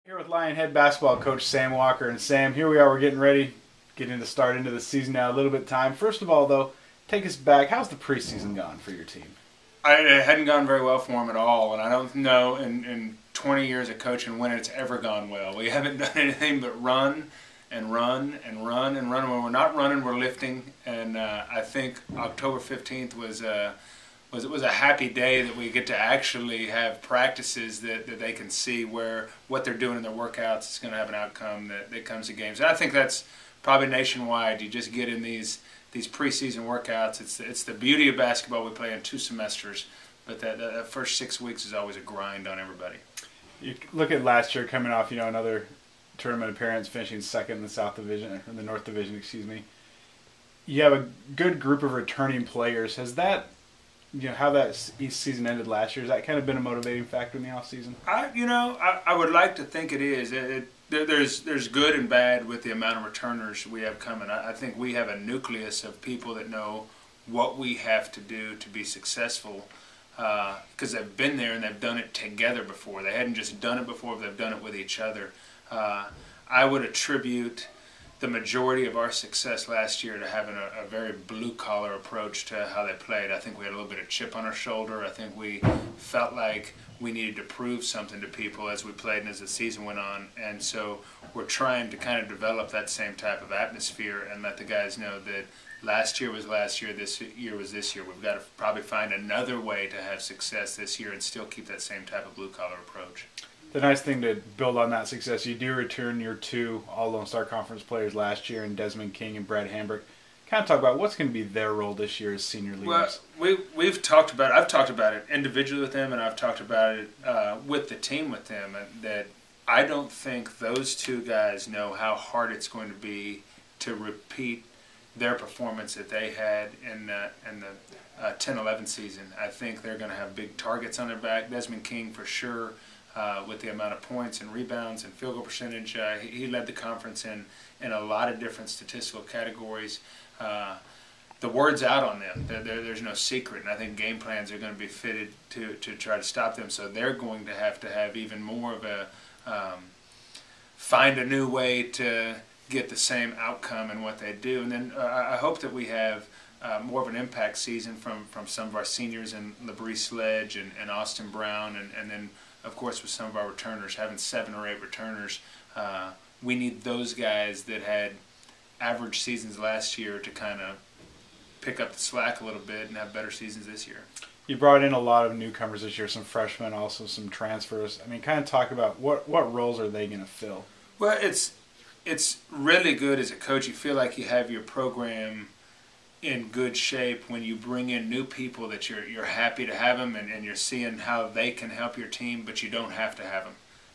Here with Lion head basketball coach Sam Walker. And Sam, here we are. We're getting ready, getting to start into the season now. A little bit of time. First of all, though, take us back. How's the preseason gone for your team? It hadn't gone very well for him at all, and I don't know in 20 years of coaching when it's ever gone well. We haven't done anything but run and run and run and run. When we're not running, we're lifting. And I think October 15th was a happy day that we get to actually have practices that they can see where what they're doing in their workouts is going to have an outcome that comes to games. And I think that's probably nationwide. You just get in these preseason workouts. It's the beauty of basketball. We play in 2 semesters, but that first 6 weeks is always a grind on everybody. You look at last year coming off, another tournament appearance, finishing second in the South Division, or in the North Division, excuse me. You have a good group of returning players. Has that, how that season ended last year, has that kind of been a motivating factor in the off season? I would like to think it is. There's good and bad with the amount of returners we have coming. I think we have a nucleus of people that know what we have to do to be successful because they've been there and they've done it together before. They hadn't just done it before, but they've done it with each other. I would attribute the majority of our success last year to having a very blue-collar approach to how they played. I think we had a little bit of chip on our shoulder. I think we felt like we needed to prove something to people as we played and as the season went on. And so we're trying to kind of develop that same type of atmosphere and let the guys know that last year was last year, this year was this year. We've got to probably find another way to have success this year and still keep that same type of blue-collar approach. The nice thing to build on that success, you do return your 2 All-Lone Star Conference players last year, in Desmond King and Brad Hambrick. Kind of talk about what's going to be their role this year as senior leaders. Well, I've talked about it individually with them, and I've talked about it with the team with them, and that I don't think those 2 guys know how hard it's going to be to repeat their performance that they had in the 10-11 season. I think they're going to have big targets on their back. Desmond King for sure. With the amount of points and rebounds and field goal percentage. He led the conference in a lot of different statistical categories. The word's out on them. There's no secret, and I think game plans are going to be fitted to try to stop them, so they're going to have even more of a find a new way to get the same outcome in what they do. And then I hope that we have more of an impact season from some of our seniors in LeBrie Sledge and Austin Brown, and then of course with some of our returners, having 7 or 8 returners. We need those guys that had average seasons last year to kind of pick up the slack a little bit and have better seasons this year. You brought in a lot of newcomers this year, some freshmen, also some transfers. I mean, kind of talk about what roles are they going to fill? Well, it's really good as a coach. You feel like you have your program in good shape when you bring in new people that you're happy to have them and you're seeing how they can help your team, but you don't have to have them.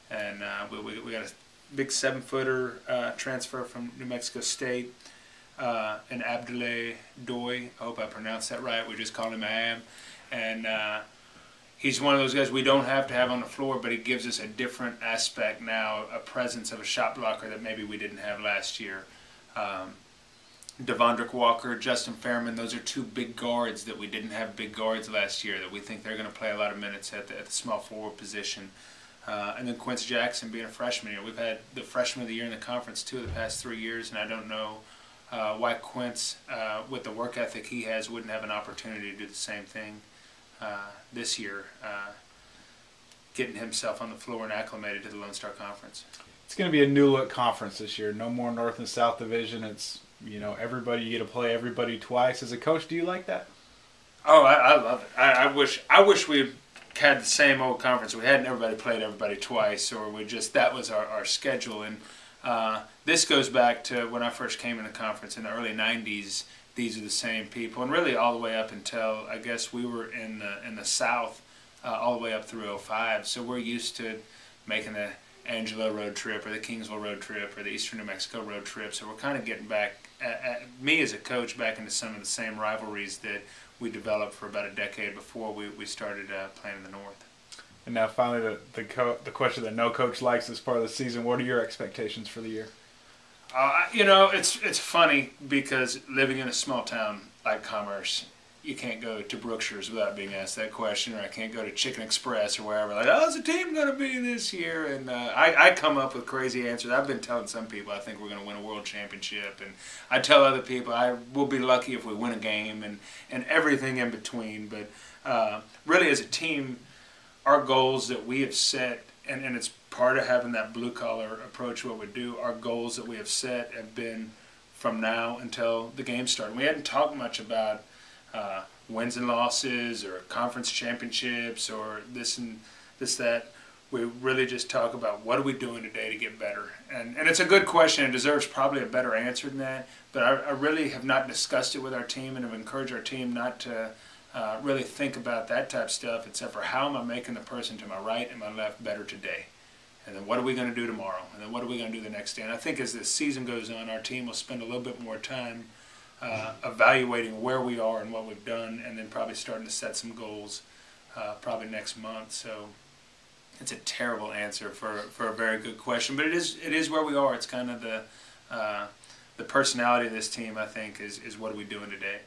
And we got a big 7-footer transfer from New Mexico State, and Abdoulaye Doy. I hope I pronounced that right. We just call him Ab. And he's one of those guys we don't have to have on the floor, but he gives us a different aspect now, a presence of a shot blocker that maybe we didn't have last year. Devondrick Walker, Justin Fairman, those are 2 big guards that we didn't have big guards last year that we think they're going to play a lot of minutes at the small forward position. And then Quince Jackson being a freshman. We've had the freshman of the year in the conference 2 of the past 3 years, and I don't know why Quince, with the work ethic he has, wouldn't have an opportunity to do the same thing this year, getting himself on the floor and acclimated to the Lone Star Conference. It's going to be a new look conference this year. No more North and South Division. It's everybody, you get to play everybody twice. As a coach, do you like that? Oh, I love it. I wish we had the same old conference. We hadn't everybody played everybody twice, or that was our schedule. And this goes back to when I first came in the conference in the early 90s. These are the same people, and really all the way up until I guess we were in the South, all the way up through '05. So we're used to making the Angelo road trip or the Kingsville road trip or the Eastern New Mexico road trip. So we're kind of getting back, me as a coach, back into some of the same rivalries that we developed for about a decade before we started playing in the North. And now finally the question that no coach likes as part of the season, what are your expectations for the year? It's funny because living in a small town like Commerce, you can't go to Brookshire's without being asked that question, or I can't go to Chicken Express or wherever. Like, how's the team going to be this year? And I come up with crazy answers. I've been telling some people I think we're going to win a world championship, and I tell other people I will be lucky if we win a game, and everything in between. But really, as a team, our goals that we have set, and it's part of having that blue-collar approach to what we do, our goals that we have set have been from now until the game started. We hadn't talked much about wins and losses or conference championships or this and that. We really just talk about what are we doing today to get better. And it's a good question. It deserves probably a better answer than that. But I really have not discussed it with our team, and have encouraged our team not to really think about that type of stuff, except for how am I making the person to my right and my left better today. And then what are we going to do tomorrow? And then what are we going to do the next day? And I think as the season goes on, our team will spend a little bit more time evaluating where we are and what we've done, and then probably starting to set some goals probably next month. So it's a terrible answer for a very good question, but it is where we are. It's kind of the personality of this team, I think, is what are we doing today.